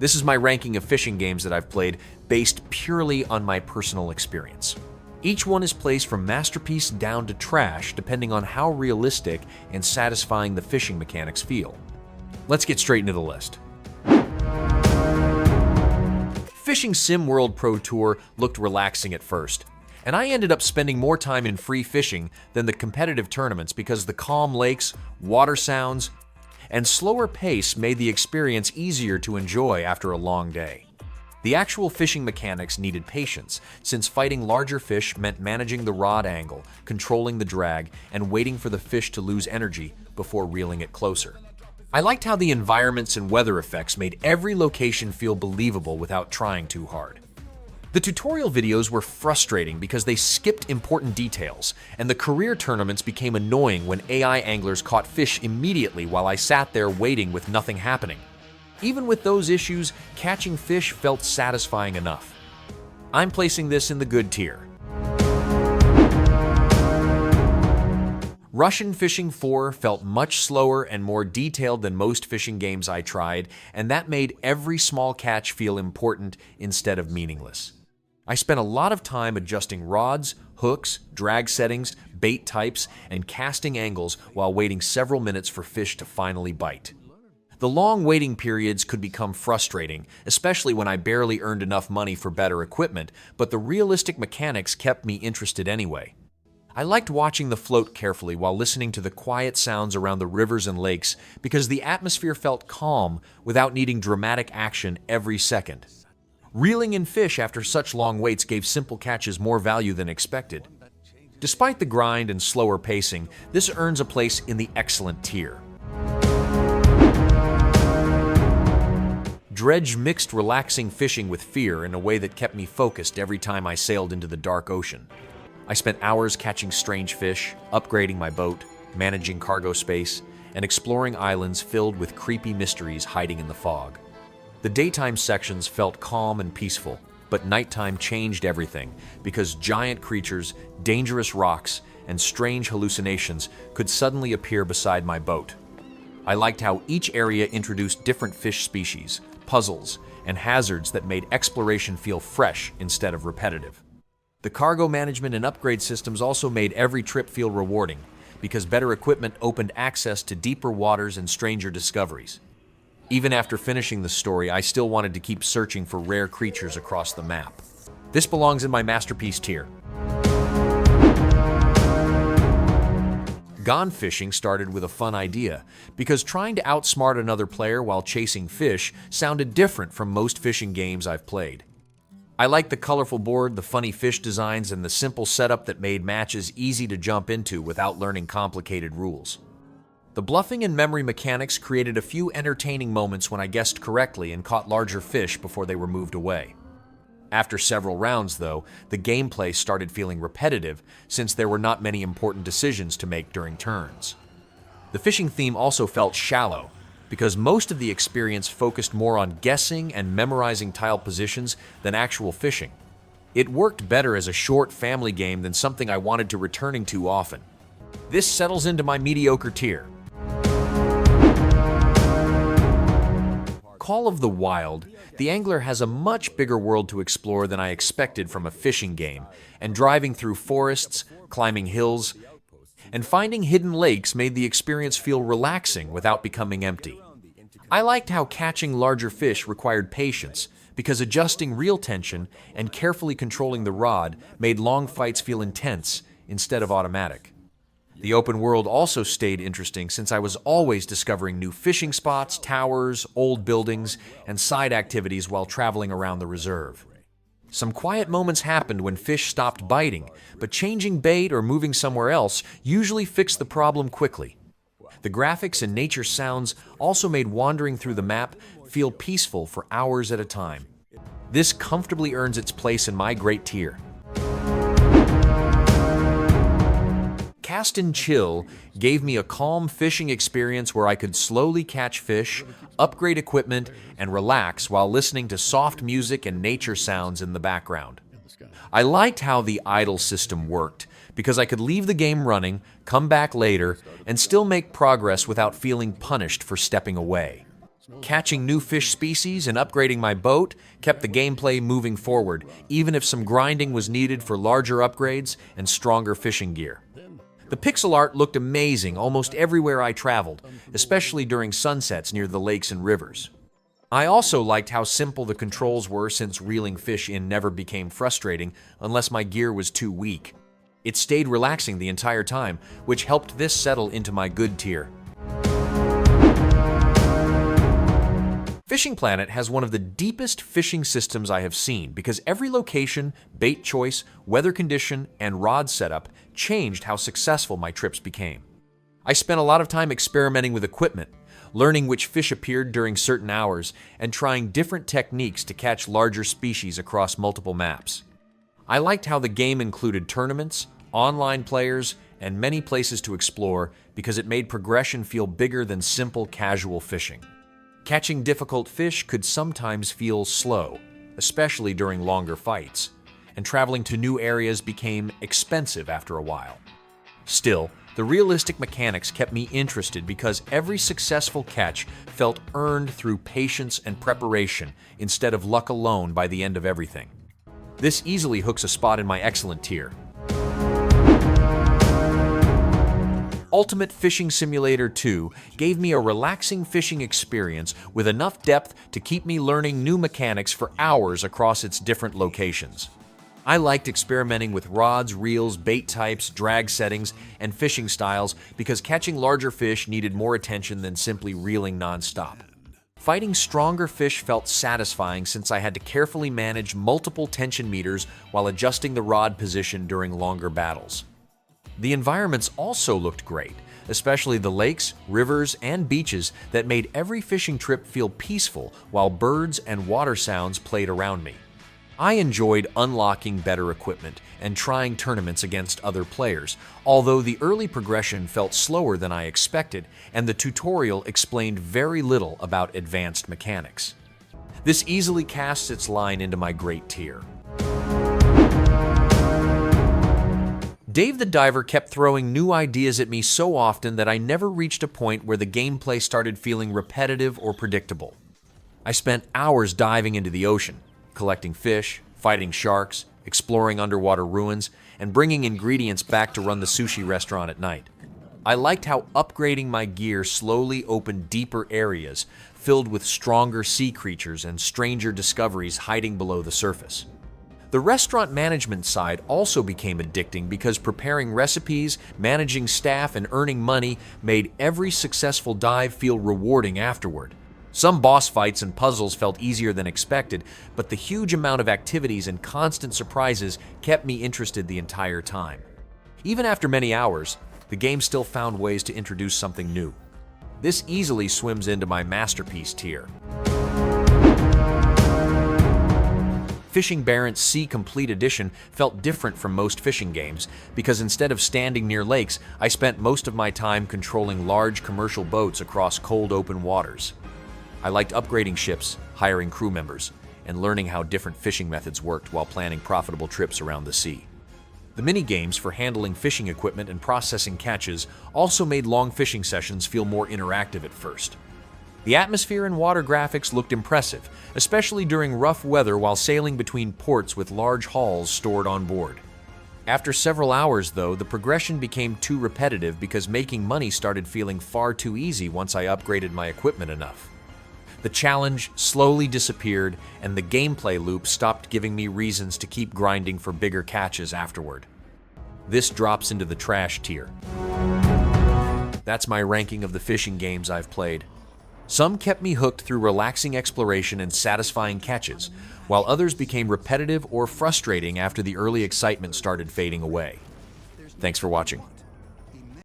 This is my ranking of fishing games that I've played based purely on my personal experience. Each one is placed from masterpiece down to trash depending on how realistic and satisfying the fishing mechanics feel. Let's get straight into the list. Fishing Sim World Pro Tour looked relaxing at first, and I ended up spending more time in free fishing than the competitive tournaments because the calm lakes, water sounds, and slower pace made the experience easier to enjoy after a long day. The actual fishing mechanics needed patience, since fighting larger fish meant managing the rod angle, controlling the drag, and waiting for the fish to lose energy before reeling it closer. I liked how the environments and weather effects made every location feel believable without trying too hard. The tutorial videos were frustrating because they skipped important details, and the career tournaments became annoying when AI anglers caught fish immediately while I sat there waiting with nothing happening. Even with those issues, catching fish felt satisfying enough. I'm placing this in the good tier. Russian Fishing 4 felt much slower and more detailed than most fishing games I tried, and that made every small catch feel important instead of meaningless. I spent a lot of time adjusting rods, hooks, drag settings, bait types, and casting angles while waiting several minutes for fish to finally bite. The long waiting periods could become frustrating, especially when I barely earned enough money for better equipment, but the realistic mechanics kept me interested anyway. I liked watching the float carefully while listening to the quiet sounds around the rivers and lakes because the atmosphere felt calm without needing dramatic action every second. Reeling in fish after such long waits gave simple catches more value than expected. Despite the grind and slower pacing, this earns a place in the excellent tier. DREDGE mixed relaxing fishing with fear in a way that kept me focused every time I sailed into the dark ocean. I spent hours catching strange fish, upgrading my boat, managing cargo space, and exploring islands filled with creepy mysteries hiding in the fog. The daytime sections felt calm and peaceful, but nighttime changed everything because giant creatures, dangerous rocks, and strange hallucinations could suddenly appear beside my boat. I liked how each area introduced different fish species, puzzles, and hazards that made exploration feel fresh instead of repetitive. The cargo management and upgrade systems also made every trip feel rewarding because better equipment opened access to deeper waters and stranger discoveries. Even after finishing the story, I still wanted to keep searching for rare creatures across the map. This belongs in my masterpiece tier. Gone Fishing started with a fun idea, because trying to outsmart another player while chasing fish sounded different from most fishing games I've played. I liked the colorful board, the funny fish designs, and the simple setup that made matches easy to jump into without learning complicated rules. The bluffing and memory mechanics created a few entertaining moments when I guessed correctly and caught larger fish before they were moved away. After several rounds, though, the gameplay started feeling repetitive since there were not many important decisions to make during turns. The fishing theme also felt shallow because most of the experience focused more on guessing and memorizing tile positions than actual fishing. It worked better as a short family game than something I wanted to returning to often. This settles into my mediocre tier. Call of the Wild, the angler has a much bigger world to explore than I expected from a fishing game, and driving through forests, climbing hills, and finding hidden lakes made the experience feel relaxing without becoming empty. I liked how catching larger fish required patience, because adjusting reel tension and carefully controlling the rod made long fights feel intense instead of automatic. The open world also stayed interesting since I was always discovering new fishing spots, towers, old buildings, and side activities while traveling around the reserve. Some quiet moments happened when fish stopped biting, but changing bait or moving somewhere else usually fixed the problem quickly. The graphics and nature sounds also made wandering through the map feel peaceful for hours at a time. This comfortably earns its place in my great tier. Cast and Chill gave me a calm fishing experience where I could slowly catch fish, upgrade equipment, and relax while listening to soft music and nature sounds in the background. I liked how the idle system worked because I could leave the game running, come back later, and still make progress without feeling punished for stepping away. Catching new fish species and upgrading my boat kept the gameplay moving forward, even if some grinding was needed for larger upgrades and stronger fishing gear. The pixel art looked amazing almost everywhere I traveled, especially during sunsets near the lakes and rivers. I also liked how simple the controls were, since reeling fish in never became frustrating unless my gear was too weak. It stayed relaxing the entire time, which helped this settle into my good tier. Fishing Planet has one of the deepest fishing systems I have seen, because every location, bait choice, weather condition, and rod setup changed how successful my trips became. I spent a lot of time experimenting with equipment, learning which fish appeared during certain hours, and trying different techniques to catch larger species across multiple maps. I liked how the game included tournaments, online players, and many places to explore, because it made progression feel bigger than simple casual fishing. Catching difficult fish could sometimes feel slow, especially during longer fights, and traveling to new areas became expensive after a while. Still, the realistic mechanics kept me interested, because every successful catch felt earned through patience and preparation instead of luck alone by the end of everything. This easily hooks a spot in my excellent tier. Ultimate Fishing Simulator 2 gave me a relaxing fishing experience with enough depth to keep me learning new mechanics for hours across its different locations. I liked experimenting with rods, reels, bait types, drag settings, and fishing styles, because catching larger fish needed more attention than simply reeling non-stop. Fighting stronger fish felt satisfying, since I had to carefully manage multiple tension meters while adjusting the rod position during longer battles. The environments also looked great, especially the lakes, rivers, and beaches that made every fishing trip feel peaceful, while birds and water sounds played around me. I enjoyed unlocking better equipment and trying tournaments against other players, although the early progression felt slower than I expected, and the tutorial explained very little about advanced mechanics. This easily casts its line into my great tier. Dave the Diver kept throwing new ideas at me so often that I never reached a point where the gameplay started feeling repetitive or predictable. I spent hours diving into the ocean, collecting fish, fighting sharks, exploring underwater ruins, and bringing ingredients back to run the sushi restaurant at night. I liked how upgrading my gear slowly opened deeper areas filled with stronger sea creatures and stranger discoveries hiding below the surface. The restaurant management side also became addicting, because preparing recipes, managing staff, and earning money made every successful dive feel rewarding afterward. Some boss fights and puzzles felt easier than expected, but the huge amount of activities and constant surprises kept me interested the entire time. Even after many hours, the game still found ways to introduce something new. This easily swims into my masterpiece tier. Fishing Barents Sea Complete Edition felt different from most fishing games, because instead of standing near lakes, I spent most of my time controlling large commercial boats across cold open waters. I liked upgrading ships, hiring crew members, and learning how different fishing methods worked while planning profitable trips around the sea. The mini-games for handling fishing equipment and processing catches also made long fishing sessions feel more interactive at first. The atmosphere and water graphics looked impressive, especially during rough weather while sailing between ports with large hauls stored on board. After several hours, though, the progression became too repetitive, because making money started feeling far too easy once I upgraded my equipment enough. The challenge slowly disappeared, and the gameplay loop stopped giving me reasons to keep grinding for bigger catches afterward. This drops into the trash tier. That's my ranking of the fishing games I've played. Some kept me hooked through relaxing exploration and satisfying catches, while others became repetitive or frustrating after the early excitement started fading away. Thanks for watching.